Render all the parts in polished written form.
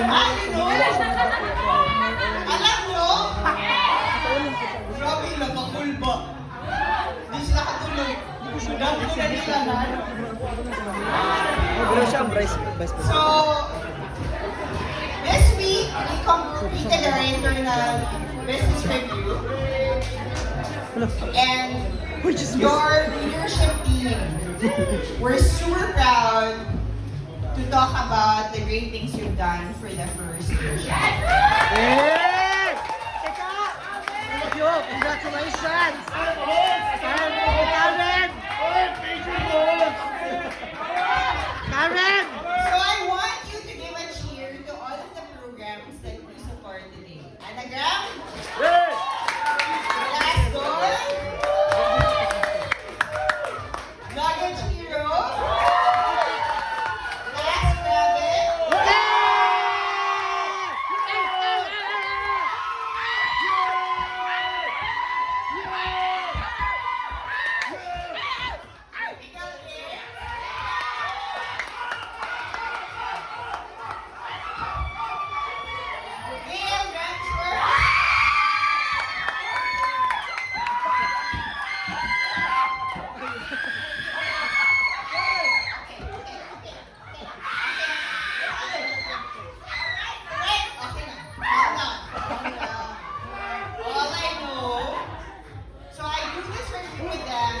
you know? Alam nyo? Grabe, nakakul ba? Hindi sila katulog. Dami ko na nilaman. So, this week, we completed our internal business review. And your leadership team, we're super proud to talk about the great things you've done for the first year. Yes! Thank you! Congratulations! Karen! Karen! So I want you to give a cheer to all of the programs that you support today. Anagram? Last Door? Luggage Hero? Last Rabbit? Critical Care? Gale Ranchworth? Okay na. Calm down. All I know, so I do this review with them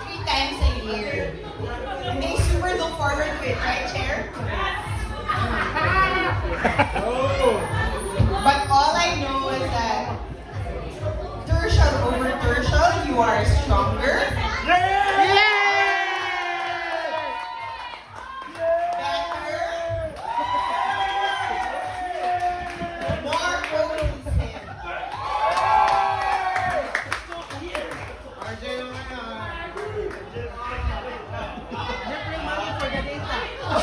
3 times a year. And they super look forward to it, right, Chair? But all I know is that tertial over tertial, you are stronger, better, more cohesive.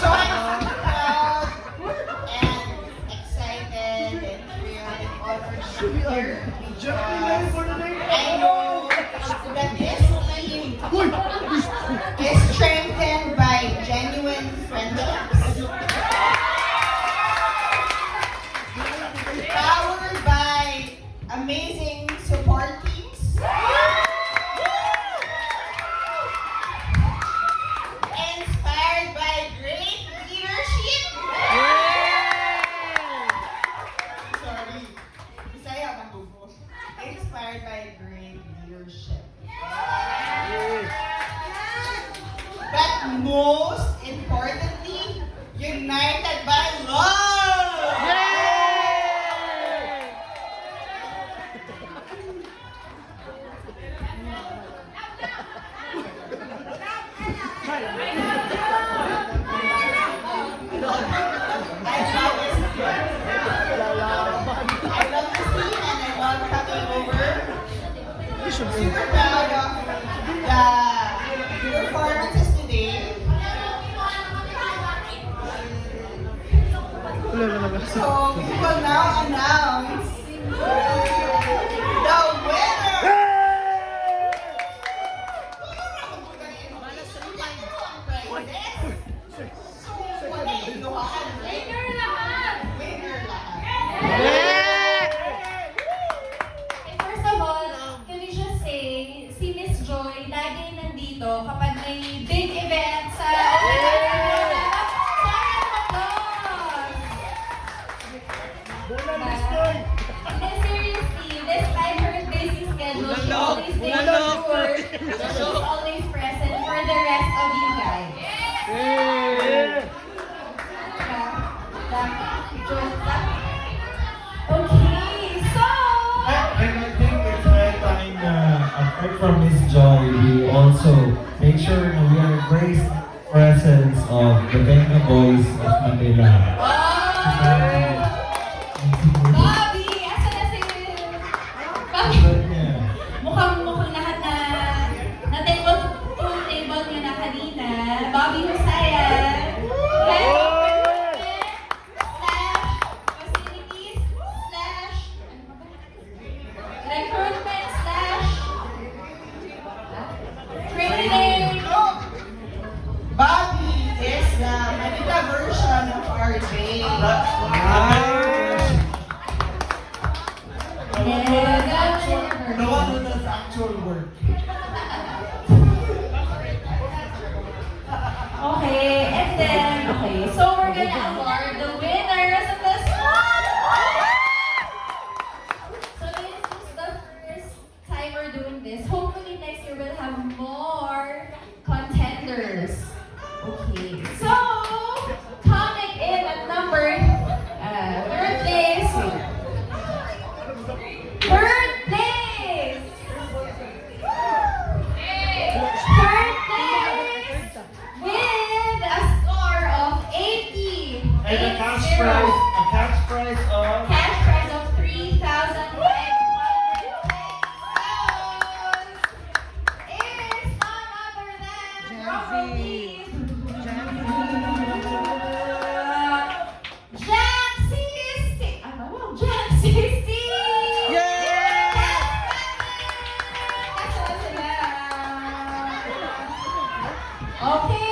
So I'm proud and excited and thrilled and honored to be here because I know that this team is strengthened by genuine friendships, powered by amazing support teams, inspired by great leadership. Sorry. Bisaya man bubo. Inspired by great leadership. But most importantly, united by love. I love this team and I love coming over. Super proud of the performances today. So we will now announce the winner. So wala inuhaan, right? Winner lahat. First of all, can we just say, si Miss Joy lagi nandito kapag may big event sa And seriously, despite her busy schedule, she always makes sure that she's always present for the rest of you guys. Okay, so And I think it's right time apart from Miss Joy, we also make sure that we are embrace presence of the Benga Boys of Manila. Bobby! Asa na si... Bobby! Mukhang lahat na na-table niya na kanina. Bobby Husayan. Facilities / recruitment / training. Bobby is the Manila version of RJ. The one who does actual work. Okay, and then, so we're gonna award the winners of this one! So this is the first time we're doing this. Hopefully next year we'll have more contenders. Okay, so coming in at number third place. Third place! Third place with a score of 80. And a cash prize of Cash prize of 3,500 pesos is none other than Rosalie. Jaxie. Ano? Jaxie. Yay! Okay.